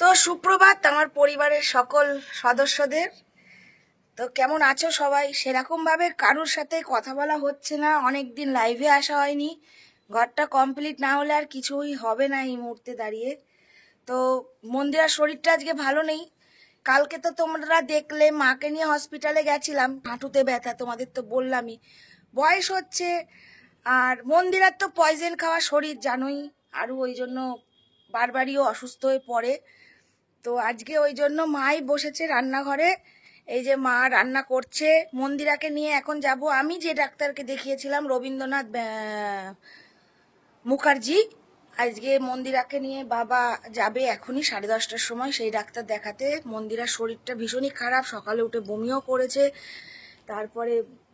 তো সুপ্রভাত আমার পরিবারের সকল সদস্যদের। তো কেমন আছো সবাই? সেরকম ভাবে কারোর সাথে কথা বলা হচ্ছে না, অনেকদিন লাইভে আসা হয়নি। ঘরটা কমপ্লিট না হলে আর কিছুই হবে না এই মুহূর্তে দাঁড়িয়ে। তো মন্দিরার শরীরটা আজকে ভালো নেই। কালকে তো তোমরা দেখলে মাকে নিয়ে হসপিটালে গেছিলাম, হাঁটুতে ব্যথা, তোমাদের তো বললামই। বয়স হচ্ছে, আর মন্দিরার তো পয়জেন খাওয়া শরীর জানোই, আরও ওই জন্য বারবারইও অসুস্থ হয়ে পড়ে। তো আজকে ওই জন্য মাই বসেছে রান্নাঘরে, এই যে মা রান্না করছে। মন্দিরাকে নিয়ে এখন যাব আমি যে ডাক্তারকে দেখিয়েছিলাম, রবীন্দ্রনাথ মুখার্জি। আজকে মন্দিরাকে নিয়ে বাবা যাবে এখনই 10:30টার সময় সেই ডাক্তার দেখাতে। মন্দিরার শরীরটা ভীষণই খারাপ, সকালে উঠে বমিও করেছে, তারপরে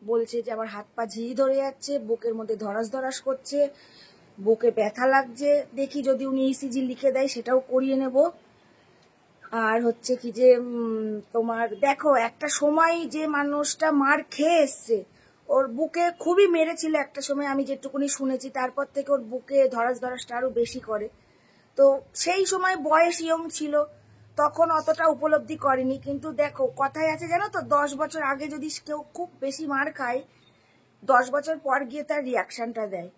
বলছে যে আমার হাত পা ঝিঁ ধরে যাচ্ছে, বুকের মধ্যে ধরাস ধরাস করছে, বুকে ব্যথা লাগছে। দেখি যদি উনি ইসিজি লিখে দেয় সেটাও করিয়ে নেব। আর হচ্ছে কি যে তোমার দেখো, একটা সময় যে মানুষটা মার খেয়ে এসছে, ওর বুকে খুবই মেরেছিল একটা সময়, আমি যেটুকুনি শুনেছি। তারপর থেকে ওর বুকে ধরাস ধরাসটা আরো বেশি করে। তো সেই সময় বয়স ইয়ং ছিল, তখন অতটা উপলব্ধি করেনি। কিন্তু দেখো কথায় আছে জানো তো, 10 বছর আগে যদি কেউ খুব বেশি মার খায়, 10 বছর পর গিয়ে তার রিয়াকশনটা দেয়।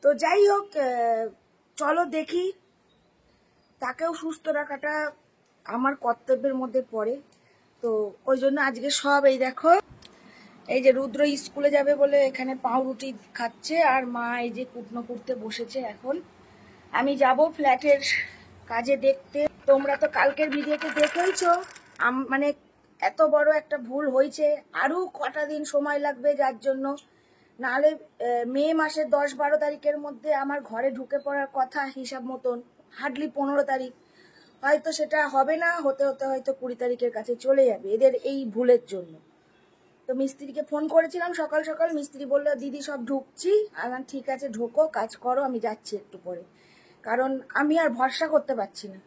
তো যাই হোক, চলো দেখি, তাকেও সুস্থ রাখাটা আমার কর্তব্যের মধ্যে পড়ে। তো ওই জন্য আজকে সব এই দেখো, এই যে রুদ্র স্কুলে যাবে বলে এখানে পাউরুটি খাচ্ছে, আর মা এই যে কুটনো করতে বসেছে। এখন আমি যাব ফ্ল্যাটের কাজে দেখতে। তোমরা তো কালকের ভিডিওতে দেখেইছো, মানে এত বড় একটা ভুল হয়েছে, আরো কটা দিন সময় লাগবে, যার জন্য নাহলে মে মাসের 10-12 তারিখের মধ্যে আমার ঘরে ঢুকে পড়ার কথা হিসাব মতন, হার্ডলি 15 তারিখ। হয়তো সেটা হবে না, হতে হতে হয়তো 20 তারিখের কাছে চলে যাবে এদের এই ভুলের জন্য। তো মিস্ত্রিকে ফোন করেছিলাম সকাল সকাল, মিস্ত্রি বললো দিদি সব ঢুকছি। আমার ঠিক আছে, ঢোকো, কাজ করো, আমি যাচ্ছি একটু পরে। কারণ আমি আর ভরসা করতে পারছি না,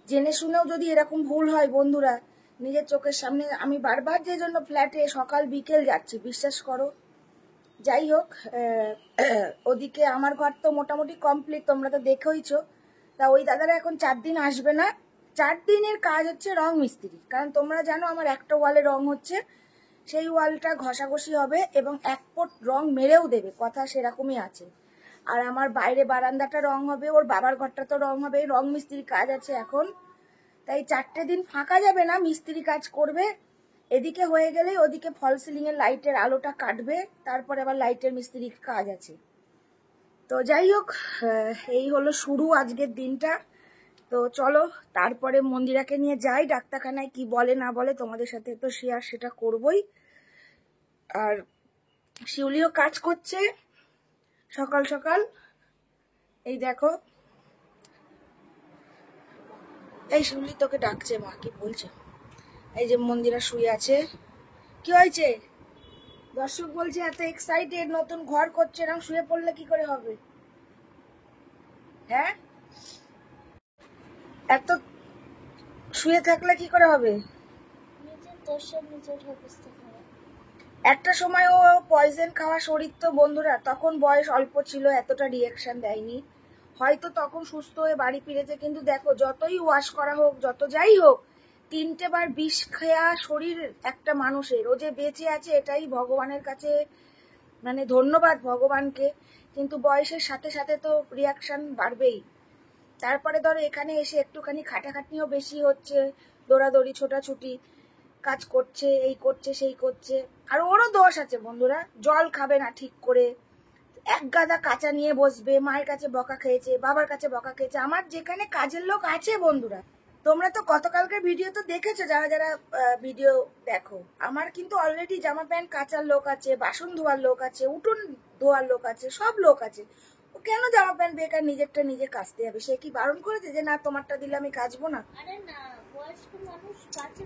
জেনে শুনেও যদি এরকম ভুল হয় বন্ধুরা, নিজের চোখের সামনে আমি বারবার যে জন্য ফ্ল্যাটে সকাল বিকেল যাচ্ছি, বিশ্বাস করো। যাই হোক, ওদিকে আমার ঘর তো মোটামুটি কমপ্লিট, তোমরা তো দেখেইছো। তা ওই দাদারা এখন 4 দিন আসবে না। 4 দিনের কাজ হচ্ছে রং মিস্ত্রি, কারণ তোমরা জানো আমার একটা ওয়ালে রং হচ্ছে, সেই ওয়ালটা ঘষাঘষি হবে এবং 1 ফুট রং মেরেও দেবে, কথা সেরকমই আছে। আর আমার বাইরে বারান্দাটা রং হবে, ওর বাবার ঘরটা তো রং হবে, রং মিস্ত্রির কাজ আছে এখন। তাই 4টে দিন ফাঁকা যাবে না, মিস্ত্রি কাজ করবে। এদিকে হয়ে গেলেই ওদিকে ফল সিলিং এর লাইটের আলোটা কাটবে, তারপরে আবার লাইটের মিস্ত্রির কাজ আছে। তো যাই হোক, এই হলো শুরু আজকের দিনটা। তো চলো তারপরে মন্দিরাকে নিয়ে যাই ডাক্তারখানায়, কি বলে না বলে তোমাদের সাথে তো শেয়ার সেটা করবই। আর শিউলিও কাজ করছে সকাল সকাল, এই দেখো। এই শিউলি তোকে ডাকছে, মা কি বলছে। এই যে মন্দিরা শুয়ে আছে। কি হয়েছে? দর্শক বলছে এত এক্সাইটেড, নতুন ঘর করছে, এরকম শুয়ে পড়লে কি করে হবে? হ্যাঁ, এত শুয়ে থাকলে কি করে হবে? একটা সময় ও পয়জন খাওয়া শরীর তো বন্ধুরা, তখন বয়স অল্প ছিল, এতটা রিয়াকশন দেয়নি, হয়তো তখন সুস্থ হয়ে বাড়ি ফিরেছে। কিন্তু দেখো যতই ওয়াশ করা হোক, যত যাই হোক, 3টে বার বিষ খেয়া শরীর একটা মানুষের, ও যে বেঁচে আছে এটাই ভগবানের কাছে মানে ধন্যবাদ ভগবানকে। কিন্তু বয়সের সাথে সাথে তো রিয়াকশন বাড়বেই। তারপরে ধরো এখানে এসে একটুখানি খাটাখাটনিও বেশি হচ্ছে, দৌড়াদৌড়ি ছোটাছুটি, কাজ করছে, এই করছে সেই করছে। আর ওরও দোষ আছে বন্ধুরা, জল খাবে না ঠিক করে, এক গাদা কাঁচা নিয়ে বসবে, মায়ের কাছে বকা খেয়েছে, বাবার কাছে বকা খেয়েছে। আমার যেখানে কাজের লোক আছে বন্ধুরা, তোমরা তো গতকালকের ভিডিও তো দেখেছো, যারা যারা ভিডিও দেখো, আমার কিন্তু অলরেডি জামা প্যান্ট কাচার লোক আছে, বাসন ধোয়ার লোক আছে, উঠোন ধোয়ার লোক আছে, সব লোক আছে। ও কেন জামা প্যান্ট বেকার নিজেরটা নিজে কাচতে যাবে? সে কি বারণ করেছে যে না তোমারটা দিলে আমি কাচবো না?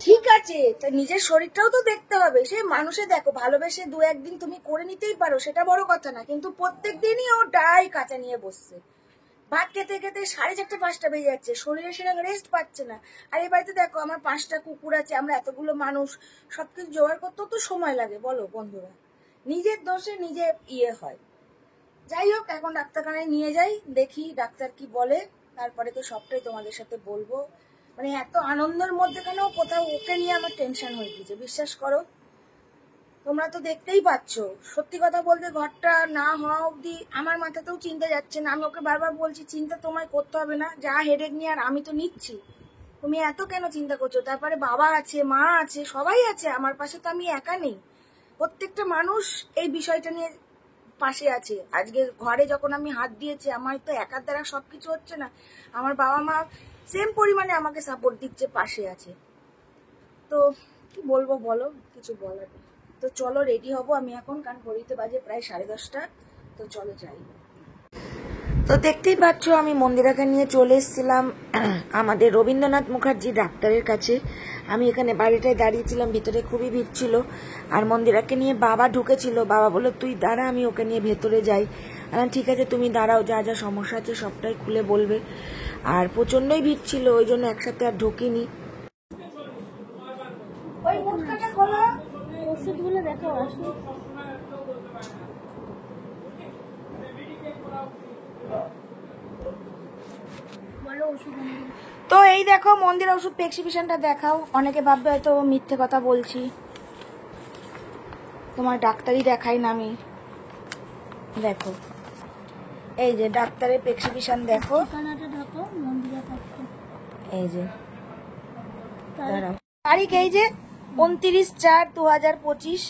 ঠিক আছে, তা নিজের শরীরটাও তো দেখতে হবে। সে মানুষে দেখো ভালোবেসে 2-1 দিন তুমি করে নিতেই পারো, সেটা বড় কথা না, কিন্তু প্রত্যেক দিনই ও ডাই কাঁচা নিয়ে বসছে। ভাত খেতে খেতে 4:30-5টা বেজে যাচ্ছে, শরীরে সেরকম রেস্ট পাচ্ছে না। আর এই বাড়িতে দেখো আমার 5টা কুকুর আছে, আমরা এতগুলো মানুষ, সবকিছু জোগাড় করতেও তো সময় লাগে বলো বন্ধুরা। নিজের দোষে নিজে হয়। যাই হোক, এখন ডাক্তারখানায় নিয়ে যাই, দেখি ডাক্তার কি বলে, তারপরে তো সবটাই তোমাদের সাথে বলবো। মানে এত আনন্দের মধ্যেখানেও কোথাও ওকে নিয়ে আমার টেনশন হয়ে গেছে, বিশ্বাস করো। তোমরা তো দেখতেই পাচ্ছ, সত্যি কথা বলতে ঘরটা না হওয়া অবধি আমার মাথাতেও চিন্তা যাচ্ছে না। আমি ওকে বারবার বলছি চিন্তা তোমায় করতে হবে না, যা হেডেক নিয়ে আর আমি তো নিচ্ছি, তুমি এত কেন চিন্তা করছো। তারপরে বাবা আছে, মা আছে, সবাই আছে আমার পাশে, তো আমি একা নেই। প্রত্যেকটা মানুষ এই বিষয়টা নিয়ে পাশে আছে। আজকে ঘরে যখন আমি হাত দিয়েছি, আমার তো একার দ্বারা সবকিছু হচ্ছে না, আমার বাবা মা সেম পরিমাণে আমাকে সাপোর্ট দিচ্ছে, পাশে আছে। তো কি বলবো বলো, কিছু বলার নেই। তো চলো রেডি হব আমি এখন, কারণ ঘড়িতে বাজে প্রায় 10:30। তো চলো যাই। তো দেখতেই পাচ্ছ আমি মন্দিরাকে নিয়ে চলে এসেছিলাম আমাদের রবীন্দ্রনাথ মুখার্জি ডাক্তারের কাছে। আমি এখানে বাড়িটায় দাঁড়িয়েছিলাম, ভিতরে খুবই ভিড় ছিল, আর মন্দিরাকে নিয়ে বাবা ঢুকেছিল। বাবা বললো তুই দাঁড়া, আমি ওকে নিয়ে ভেতরে যাই। ঠিক আছে তুমি দাঁড়াও, যা যা সমস্যা আছে সবটাই খুলে বলবে। আর প্রচন্ডই ভিড় ছিল, ওই জন্য একসাথে আর ঢুকিনি। ওই মুখটা খোলো, ওষুধগুলো দেখো, ওষুধ তো এই দেখো মন্দির ওষুধ প্রেসক্রিপশনটা দেখাও। অনেকে ভাববে হয়তো মিথ্যে কথা বলছি, তোমার ডাক্তারই দেখাই না আমি। দেখো এই যে ডাক্তারের প্রেসক্রিপশন দেখো, এই যে তারিখ এই যে 29/4/2025।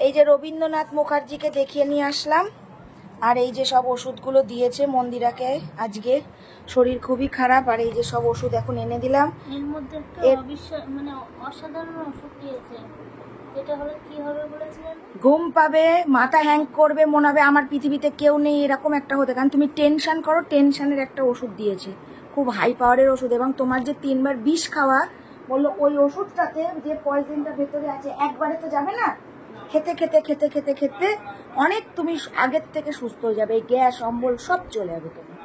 এই যে রবীন্দ্রনাথ মুখার্জিকে দেখিয়ে নিয়ে আসলাম। আর এই যে সব ওষুধগুলো দিয়েছে মন্দিরাকে, আজকে শরীর খুবই খারাপ, আর এই যে সব ওষুধ এখন এনে দিলাম। এর মধ্যে একটা মানে অসাধারণ ওষুধ দিয়েছে, যেটা হলো কি হবে বলেছিলেন, ঘুম পাবে, মাথা হ্যাং করবে, মনে হবে আমার পৃথিবীতে কেউ নেই, এরকম একটা হতে। কারণ তুমি টেনশন করো, টেনশনের একটা ওষুধ দিয়েছে, খুব হাই পাওয়ারের ওষুধ। এবং তোমার যে 3 বার বিষ খাওয়া, বললো ওই ওষুধটাতে যে পয়জনটা ভেতরে আছে একবারে তো যাবে না, খেতে খেতে খেতে খেতে খেতে অনেক তুমি আগের থেকে সুস্থ হয়ে যাবে, গ্যাস অম্বল সব চলে যাবে তোমার,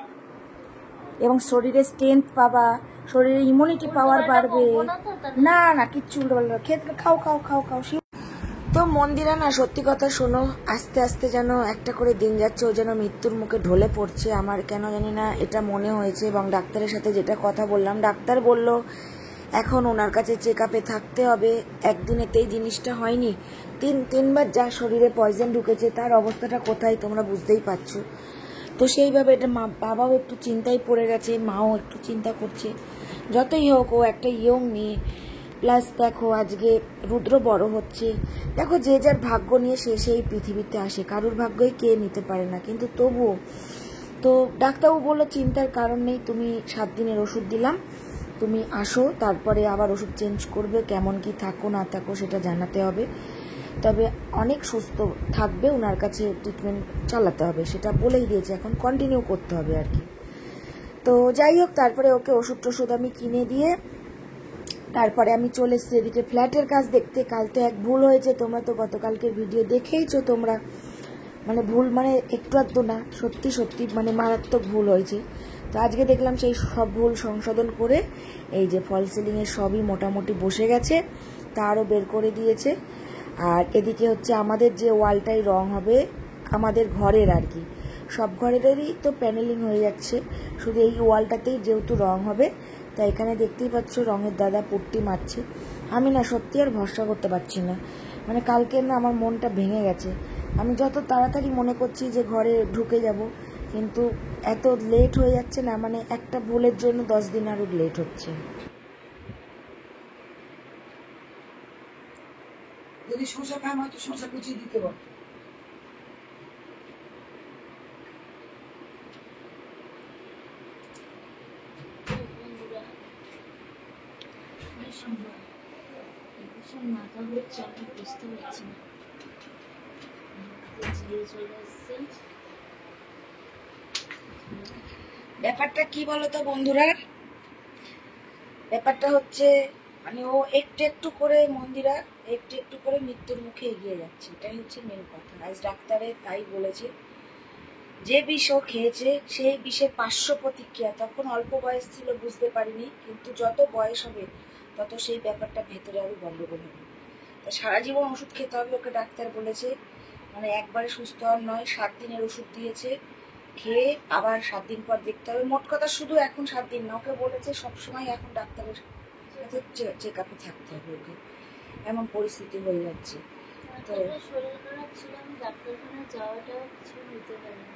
এবং শরীরে স্ট্রেংথ পাবা, শরীরে ইমিউনিটি পাওয়ার বাড়বে। না না কিচ্ছু উল্টো পাল্টা খেতে, খাও খাও খাও খাও। তো মন্দিরা না, সত্যি কথা শোনো, আস্তে আস্তে যেন একটা করে দিন যাচ্ছে, ও যেন মৃত্যুর মুখে ঢলে পড়ছে। আমার কেন জানি না এটা মনে হয়েছে। এবং ডাক্তারের সাথে যেটা কথা বললাম, ডাক্তার বলল এখন ওনার কাছে চেক আপে থাকতে হবে, একদিনেতেই জিনিসটা হয়নি। তিনবার যা শরীরে পয়জন ঢুকেছে, তার অবস্থাটা কোথায় তোমরা বুঝতেই পারছো। তো সেইভাবে এটা বাবাও একটু চিন্তায় পড়ে গেছে, মাও একটু চিন্তা করছে। যতই হোক ও একটা ইয়ং মেয়ে, প্লাস দেখো আজকে রুদ্র বড় হচ্ছে। দেখো যে যার ভাগ্য নিয়ে সে সেই পৃথিবীতে আসে, কারোর ভাগ্যই কে নিতে পারে না, কিন্তু তবুও। তো ডাক্তারবাবু বললো চিন্তার কারণ নেই, তুমি 7 দিনের ওষুধ দিলাম, তুমি আসো, তারপরে আবার ওষুধ চেঞ্জ করবে, কেমন কি থাকো না থাকো সেটা জানাতে হবে। তবে অনেক সুস্থ থাকবে, ওনার কাছে ট্রিটমেন্ট চালাতে হবে, সেটা বলেই দিয়েছে, এখন কন্টিনিউ করতে হবে আর কি। তো যাই হোক, তারপরে ওকে ওষুধ টষুধ আমি কিনে দিয়ে তারপরে আমি চলে এসেছি এদিকে ফ্ল্যাটের কাজ দেখতে। কাল তো এক ভুল হয়েছে, তোমরা তো গতকালকের ভিডিও দেখেইছো তোমরা, মানে ভুল মানে একটু আধটু না, সত্যি সত্যি মানে মারাত্মক ভুল হয়েছে। তো আজকে দেখলাম সেই সব ভুল সংশোধন করে এই যে ফল সিলিংয়ের সবই মোটামুটি বসে গেছে, তারও বের করে দিয়েছে। আর এদিকে হচ্ছে আমাদের যে ওয়ালটাই রং হবে আমাদের ঘরের আর কি, সব ঘরেরই তো প্যানেলিং হয়ে যাচ্ছে, শুধু এই ওয়ালটাতেই যেহেতু রং হবে, তাই এখানে দেখতেই পাচ্ছ রঙের দাদা পুট্টি মারছে। আমি না সত্যি আর ভরসা করতে পারছি না, মানে কালকে না আমার মনটা ভেঙে গেছে। আমি যত তাড়াতাড়ি মনে করছি যে ঘরে ঢুকে যাব, কিন্তু এত লেট হয়ে যাচ্ছে না, মানে একটা ভুলের জন্য 10 দিন আরও লেট হচ্ছে। যদি শসা খায় হয়তো শসা কুচিয়ে দিতে পারো। মাথা ঘুরছে, আমি বুঝতে পারছি না। চলে এসছে ব্যাপারটা কি বলতো বন্ধুরা, ব্যাপারটা হচ্ছে মানে ও একটু একটু করে মন্দিরা একটু একটু করে মৃত্যুর মুখে এগিয়ে যাচ্ছে, এটাই হচ্ছে মেন কথা। আজ ডাক্তারে তাই বলেছে, যে বিষ ও খেয়েছে সেই বিষের 500 প্রতিক্রিয়া। তখন অল্প বয়স ছিল, বুঝতে পারিনি, কিন্তু যত বয়স হবে তত সেই ব্যাপারটা ভেতরে আরো গন্ডগোল হবে। তা সারা জীবন ওষুধ খেতে হবে ওকে, ডাক্তার বলেছে, মানে একবারে সুস্থ হওয়ার নয়, 7 দিনের ওষুধ দিয়েছে। খেয়ে আবার 7 দিন পর দেখতে হবে। মোট কথা শুধু এখন 7 দিন না, ওকে বলেছে সবসময় এখন ডাক্তারের চেক আপে থাকতে হবে ওকে, এমন পরিস্থিতি হয়ে যাচ্ছে। তো শরীর খারাপ ছিল, আমি ডাক্তারখানা যাওয়াটাও কিছু নিতে পারি না।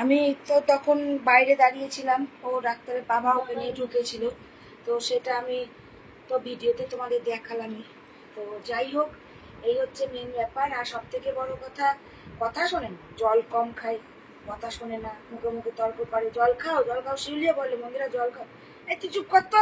আমি তো তখন বাইরে দাঁড়িয়েছিলাম, ও ডাক্তারের বাবা ওকে নিয়ে ঢুকেছিল, তো সেটা আমি তো ভিডিওতে তোমাদের দেখালামই। তো যাই হোক, এই হচ্ছে মেন ব্যাপার। আর সব থেকে বড় কথা, কথা শোনে না, জল কম খাই, কথা শোনে না, মুখে মুখে তর্ক করে, জল খাও জল খাও, শিউলিও বলে মন্দিরা জল খাও, এই তুই চুপ কর তো,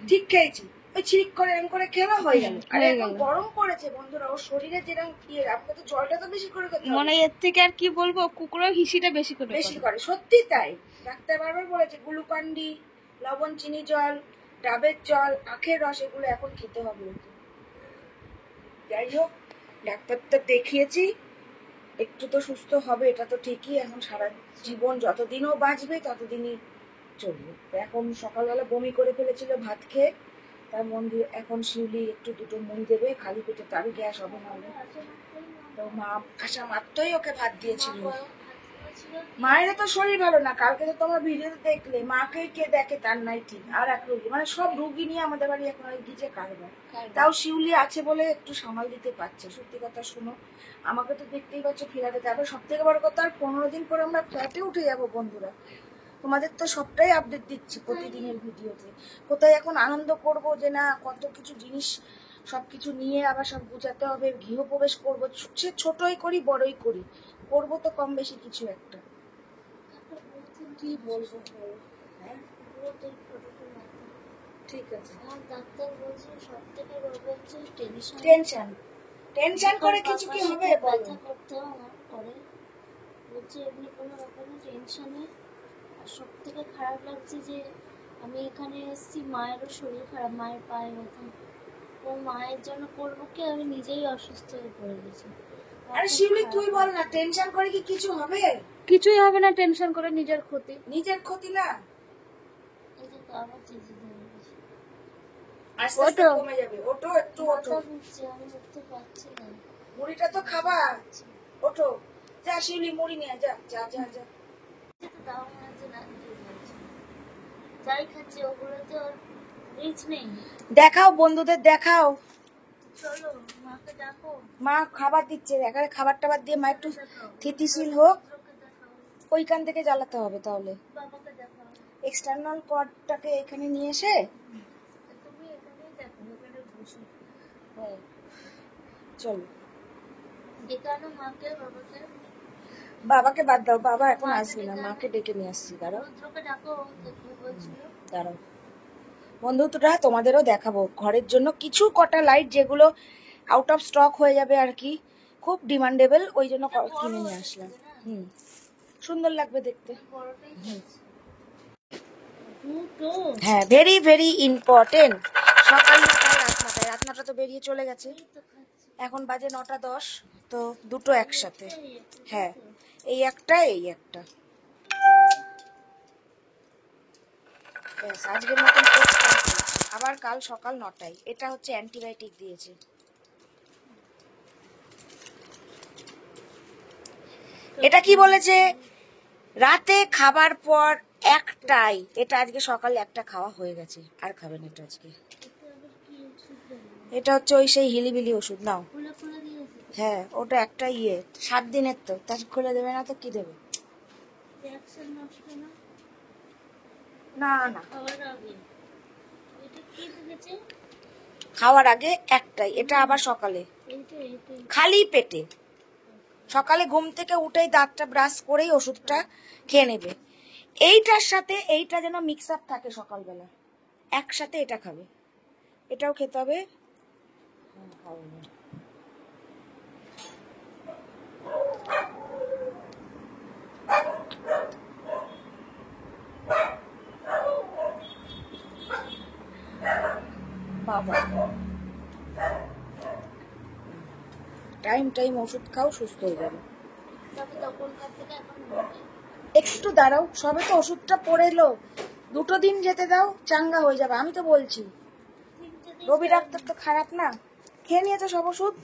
ঠিক খেয়েছি, ওই ছিরিক করে এরকম করে খেলা হয়ে গেল। আর এখন গরম পড়েছে বন্ধুরা, ওর শরীরে যেরকম কি, আমাকে তো জলটা তো বেশি করে খেতে হবে। মনে এর থেকে আর কি বলবো, কুকুরের হিসিটা বেশি করে বেশি করে, সত্যি তাই। ডাক্তার বারবার বলেছে গ্লুকন্ডি, লবণ চিনি জল, ডাবের জল, আখের রস, এগুলো এখন খেতে হবে ওকে। যাই হোক, ডাক্তারটা দেখিয়েছি, একটু তো সুস্থ হবে, এটা তো ঠিকই। এখন সারা জীবন যতদিনও বাঁচবে ততদিনই চলবে। তো এখন সকালবেলা বমি করে ফেলেছিল ভাত খেয়ে, তার মন্দির এখন শিউলি একটু দুটো মুড়ি দেবে, খালি পেটে, তারই গ্যাস হবে না হলে। তো মা আসা মাত্রই ওকে ভাত দিয়েছিল। মায়ের তো শরীর ভালো না, কালকে তো তোমার ভিডিওতে দেখলে, মাকে কে দেখে তার নাই ঠিক। আর এক রোগী, মানে সব রোগী নিয়ে আমাদের বাড়ি এখন ওই গিজে কারবার। তাও শিউলি আছে বলে একটু সামাল দিতে পারছে। সত্যি কথা শুনো, আমাকে তো দেখতেই পাচ্ছ ফেরাতে যাবে। সব থেকে বড় কথা, আর 15 দিন পরে আমরা ফ্ল্যাটে উঠে যাবো বন্ধুরা। তোমাদের তো সবটাই আপডেট দিচ্ছি প্রতিদিনের ভিডিওতে। কোথায় এখন আনন্দ করব যে না, কত কিছু জিনিস সবকিছু নিয়ে আবার সব গুছাতে হবে, গৃহপ্রবেশ করবো, সে ছোটই করি বড়ই করি, করবো তো কম বেশি কিছু একটা। কি বলবো বলো? হ্যাঁ ঠিক আছে। আমার ডাক্তার বলছে সব থেকে রোগ হচ্ছে টেনশন। টেনশন, টেনশন করে কিছু কি হবে বলো? ব্যথা করতে আমার করে, বলছে এমনি কোনো ব্যাপার না, টেনশনে। আর সব থেকে খারাপ লাগছে যে আমি এখানে এসেছি, মায়েরও শরীর খারাপ, মায়ের পায়ে ব্যথা, ও মায়ের জন্য করবো কি, আমি নিজেই অসুস্থ হয়ে পড়ে গেছি। আরে শিউলি তুই বল না, টেনশন করে কি কিছু হবে? কিছুই হবে না, টেনশন করে নিজের ক্ষতি। নিজের ক্ষতি না, এই যে আবার চেঁচে ধরে গেছে, আস্তে আস্তে কমে যাবে। ওটো একটু, ওটো, মাথা ঘুরছে, আমি উঠতে পারছি না। মুড়িটা তো খাবা, ওটো, যা শিউলি মুড়ি নিয়ে যা, যা যা যা। তো দাও মনে হচ্ছে না, ঠিক আছে যাই খাচ্ছি ওগুলোতে ওর রিচ নেই। দেখাও বন্ধুদের দেখাও, চলো মাকে ডাকো, মা খাবার দিচ্ছে, এখানে খাবার টাবার দিয়ে মা একটু স্থিতিশীল হোক। লোককে দেখাও, ওইখান থেকে জ্বালাতে হবে তাহলে। বাবাকে দেখাও। এক্সটার্নাল কর্ডটাকে এখানে নিয়ে এসে, তুমি এখানেই দেখো, এখানে বসো। হ্যাঁ চলো। ডেকানো মাকে, বাবাকে। বাবাকে বাদ দাও, বাবা এখন আসবে না, মাকে ডেকে নিয়ে আসছি। দাঁড়াও রুদ্রকে ডাকো, দেখবে বলছিল। দাঁড়াও বন্ধুরা, তোমাদেরও দেখাবো ঘরের জন্য কিছু কটা লাইট, যেগুলো আউট অফ স্টক হয়ে যাবে আর কি, খুব ডিমান্ডেবল, ওই জন্য কিনে নিয়ে আসলাম। সুন্দর লাগবে দেখতে। বড়টাই খাচ্ছি। দুটো হ্যাঁ, ভেরি ভেরি ইম্পর্টেন্ট। সকাল 9টায়, রাত 9টায়, রাত 9টা তো বেরিয়ে চলে গেছে, তো খাচ্ছি। এখন বাজে 9টা 10, তো দুটো একসাথে। হ্যাঁ, এই একটা এই একটা, ব্যাস আজকের মতন কোর্স কমপ্লিট। আবার কাল সকাল 9টায়। এটা হচ্ছে অ্যান্টিবায়োটিক দিয়েছে। এটা কি বলেছে, রাতে খাবার পর একটাই, এটা আজকে সকালে একটা খাওয়া হয়ে গেছে, আর খাবেন এটা আজকে। এটা হচ্ছে ওই সেই হিলিবিলি ওষুধ, নাও। খুলে খুলে দিয়েছে, হ্যাঁ, ওটা একটা 7 দিনের, তো তা খুলে দেবে না তো কি দেবে? রিঅ্যাকশন নষ্ট না, না না, খাওয়ার আগে। এটা কি দেখেছে? খাওয়ার আগে একটাই, এটা আবার সকালে এইটাই খালি পেটে, সকালে ঘুম থেকে উঠেই দাঁতটা ব্রাশ করেই ওষুধটা খেয়ে নেবে। এইটার সাথে এইটা যেন মিক্স আপ থাকে সকালবেলা, একসাথে এটা খাবে, এটাও খেতে হবে। বাবা, টাইম টাইম ওষুধ খাও, সুস্থ হয়ে যাবে। তবে তখনকার থেকে এখন বলবে একটু দাঁড়াও, সবে তো ওষুধটা পড়ে এলো, 2 দিন যেতে দাও, চাঙ্গা হয়ে যাবে। আমি তো বলছি, রবি ডাক্তার তো খারাপ না, খেয়ে নিয়েছে সব ওষুধ,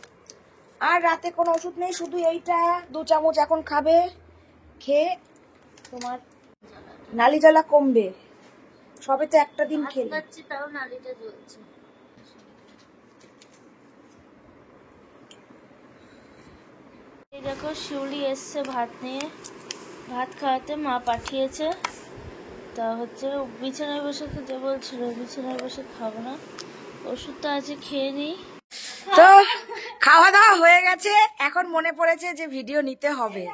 আর রাতে কোনো ওষুধ নেই, শুধু এইটা 2 চামচ এখন খাবে, খেয়ে তোমার নালি জ্বালা কমবে, সবে তো একটা দিন ভাত খেলে। খাচ্ছি তাও নালিটা জ্বলছে। এই দেখো শিউলি এসছে ভাত নিয়ে, ভাত খাওয়াতে মা পাঠিয়েছে। তা হচ্ছে বিছানায় বসে খেতে বলছিল, বিছানায় বসে খাবো না, ওষুধটা আছে খেয়ে নিই। তো খাওয়া দাওয়া হয়ে গেছে, এখন মনে পড়েছে যে ভিডিও নিতে হবে।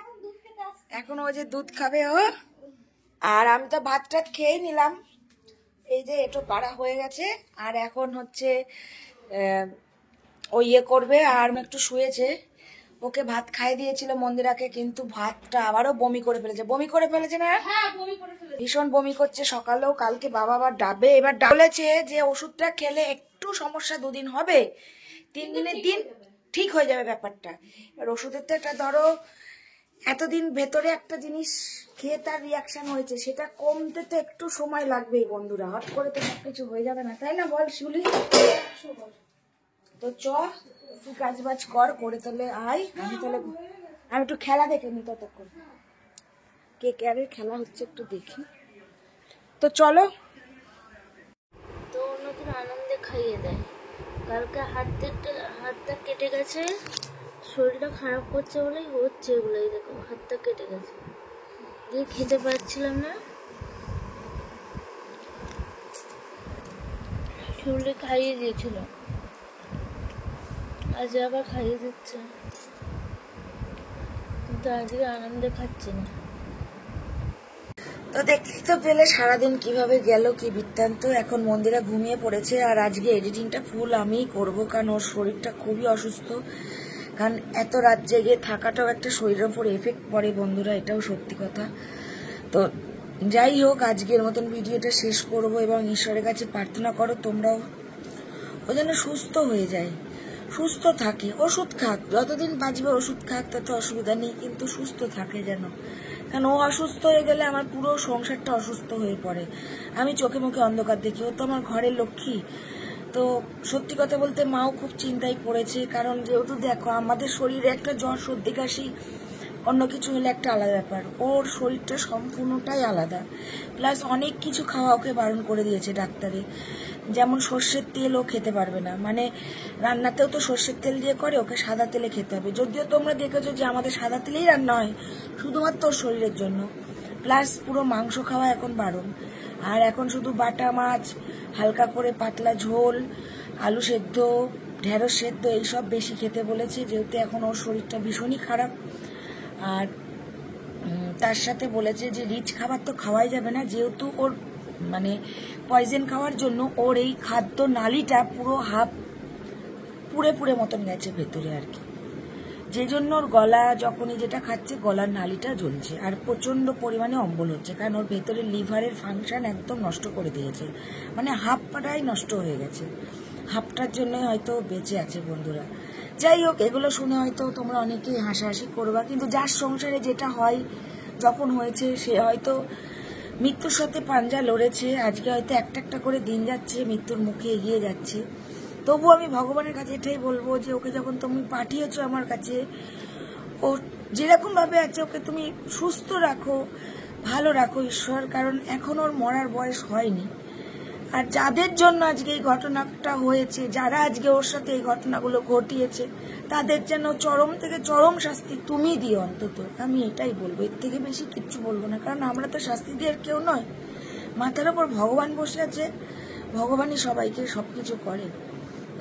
এখন ও যে দুধ খাবে ও, আর আমি তো ভাত টাত খেয়েই নিলাম। এই যে এটো পাড়া হয়ে গেছে, আর এখন হচ্ছে ও ইয়ে করবে। আর একটু শুয়েছে, ওকে ভাত খাইয়ে দিয়েছিল মন্দিরাকে, কিন্তু ভাতটা আবারও বমি করে ফেলেছে। বমি করে ফেলেছে না? ভীষণ বমি করছে। সকালেও কালকে বাবা আবার ডাবে, এবার বলেছে যে ওষুধটা খেলে একটু সমস্যা, 2 দিন হবে, 3 দিনের দিন ঠিক হয়ে যাবে ব্যাপারটা। এবার ওষুধের তো একটা ধরো এতদিন ভেতরে একটা জিনিস খেয়ে তার রিয়াকশন হয়েছে, সেটা কমতে তো একটু সময় লাগবেই বন্ধুরা, হট করে তো সবকিছু হয়ে যাবে না, তাই না বল শিউলি? তো চ তুই কাজ বাজ করে তোলে আয়, আমি একটু খেলা দেখে নি ততক্ষণ, কে ক্যারের খেলা হচ্ছে একটু দেখি। তো চলো। তো নতুন আনন্দে খাইয়ে দেয়। কালকে হাতটা কেটে গেছে, শরীরটা খারাপ করছে বলেই হচ্ছে এগুলো। এই দেখো হাতটা কেটে গেছে, দিয়ে খেতে পারছিলাম না। শরীরে খাইয়ে দিয়েছিল, আজ আবার খাইয়ে দিচ্ছে, কিন্তু আজকে আনন্দে খাচ্ছি না। তো দেখতে তো পেলে সারাদিন কিভাবে গেল, কি বৃত্তান্ত। এখন মন্দিরা ঘুমিয়ে পড়েছে, আর আজকে এডিটিংটা ফুল আমিই করবো, কারণ ওর শরীরটা খুবই অসুস্থ। কারণ এত রাত জেগে থাকাটাও একটা শরীরের উপর এফেক্ট পড়ে বন্ধুরা, এটাও সত্যি কথা। তো যাই হোক, আজকের মতন ভিডিওটা শেষ করব, এবং ঈশ্বরের কাছে প্রার্থনা করো তোমরাও ও যেন সুস্থ হয়ে যায়, সুস্থ থাকে, ওষুধ খাক, যতদিন বাঁচবে ওষুধ খাক, তাতে অসুবিধা নেই, কিন্তু সুস্থ থাকে যেন। কারণ ও অসুস্থ হয়ে গেলে আমার পুরো সংসারটা অসুস্থ হয়ে পড়ে। আমি চোখে মুখে অন্ধকার দেখি, ও তো আমার ঘরের লক্ষ্মী। তো সত্যি কথা বলতে মাও খুব চিন্তায় পড়েছে, কারণ যেহেতু দেখো আমাদের শরীরে একটা জ্বর সর্দি কাশি অন্য কিছু হলে একটা আলাদা ব্যাপার, ওর শরীরটা সম্পূর্ণটাই আলাদা। প্লাস অনেক কিছু খাওয়া ওকে বারণ করে দিয়েছে ডাক্তারে, যেমন সর্ষের তেল ও খেতে পারবে না, মানে রান্নাতেও তো সর্ষের তেল দিয়ে করে, ওকে সাদা তেলে খেতে হবে। যদিও তোমরা দেখেছো যে আমাদের সাদা তেলেই রান্না হয় শুধুমাত্র ওর শরীরের জন্য। প্লাস পুরো মাংস খাওয়া এখন বারণ, আর এখন শুধু বাটা মাছ, হালকা করে পাতলা ঝোল, আলু সেদ্ধ, ঢেঁড়স সেদ্ধ এইসব বেশি খেতে বলেছে, যেহেতু এখন ওর শরীরটা ভীষণই খারাপ। আর তার সাথে বলেছে যে রিচ খাবার তো খাওয়াই যাবে না, যেহেতু ওর মানে পয়জন খাওয়ার জন্য ওর এই খাদ্য নালীটা পুরো হাফ পুড়ে মতন গেছে ভেতরে আর কি, যে জন্য ওর গলা যখনই যেটা খাচ্ছে গলার নালীটা জ্বলছে, আর প্রচন্ড পরিমাণে অম্বল হচ্ছে, কারণ ওর ভেতরে লিভারের ফাংশন একদম নষ্ট করে দিয়েছে, মানে হাফটাই নষ্ট হয়ে গেছে। হাফটার জন্যই হয়তো বেঁচে আছে বন্ধুরা। যাই হোক, এগুলো শুনে হয়তো তোমরা অনেকেই হাসাহাসি করবা, কিন্তু যার সংসারে যেটা হয় যখন হয়েছে, সে হয়তো মৃত্যুর সাথে পাঞ্জা লড়েছে, আজকে হয়তো একটা একটা করে দিন যাচ্ছে, মৃত্যুর মুখে এগিয়ে যাচ্ছে। তবু আমি ভগবানের কাছে এটাই বলবো যে ওকে যখন তুমি পাঠিয়েছো আমার কাছে, ও যেরকম ভাবে আছে ওকে তুমি সুস্থ রাখো, ভালো রাখো ঈশ্বর, কারণ এখন ওর মরার বয়স হয়নি। আর যাদের জন্য আজকে এই ঘটনাটা হয়েছে, যারা আজকে ওর সাথে এই ঘটনাগুলো ঘটিয়েছে, তাদের যেন চরম থেকে চরম শাস্তি তুমি দিও অন্তত, আমি এটাই বলবো, এর থেকে বেশি কিচ্ছু বলবো না, কারণ আমরা তো শাস্তি দেওয়ার কেউ নয়, মাথার ওপর ভগবান বসে আছে, ভগবানই সবাইকে সবকিছু করে।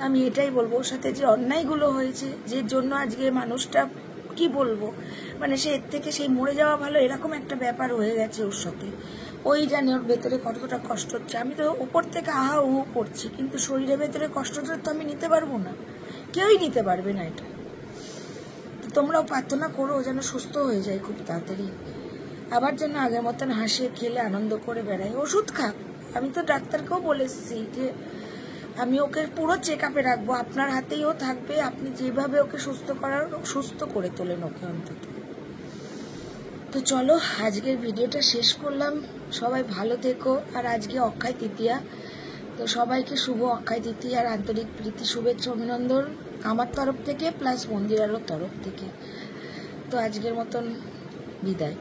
আমি এটাই বলবো, ওর সাথে যে অন্যায়গুলো হয়েছে, যে জন্য আজকে মানুষটা কি বলবো, মানে সে এর থেকে সেই মরে যাওয়া ভালো, এরকম একটা ব্যাপার হয়ে গেছে ওর সাথে। ওই জানে ওর ভেতরে কতটা কষ্ট হচ্ছে, আমি তো উপর থেকে আহা উহু করছি, কিন্তু শরীরের ভেতরে কষ্টটা তো আমি নিতে পারবো না, কেউই নিতে পারবে না এটা। তোমরাও প্রার্থনা করো যেন সুস্থ হয়ে যায় খুব তাড়াতাড়ি, আবার যেন আগের মতন হাসিয়ে খেলে আনন্দ করে বেড়ায়, ওষুধ খাক। আমি তো ডাক্তারকেও বলে এসেছি যে আমি ওকে পুরো চেক আপে রাখবো, আপনার হাতেই ও থাকবে, আপনি যেভাবে ওকে সুস্থ করার সুস্থ করে তোলেন ওকে অন্তত। তো চলো আজকের ভিডিওটা শেষ করলাম, সবাই ভালো থেকো। আর আজকে অক্ষয় তৃতীয়া, তো সবাইকে শুভ অক্ষয় তৃতীয়ার আন্তরিক প্রীতি শুভেচ্ছা অভিনন্দন আমার তরফ থেকে, প্লাস মন্দিরারও তরফ থেকে। তো আজকের মতন বিদায়।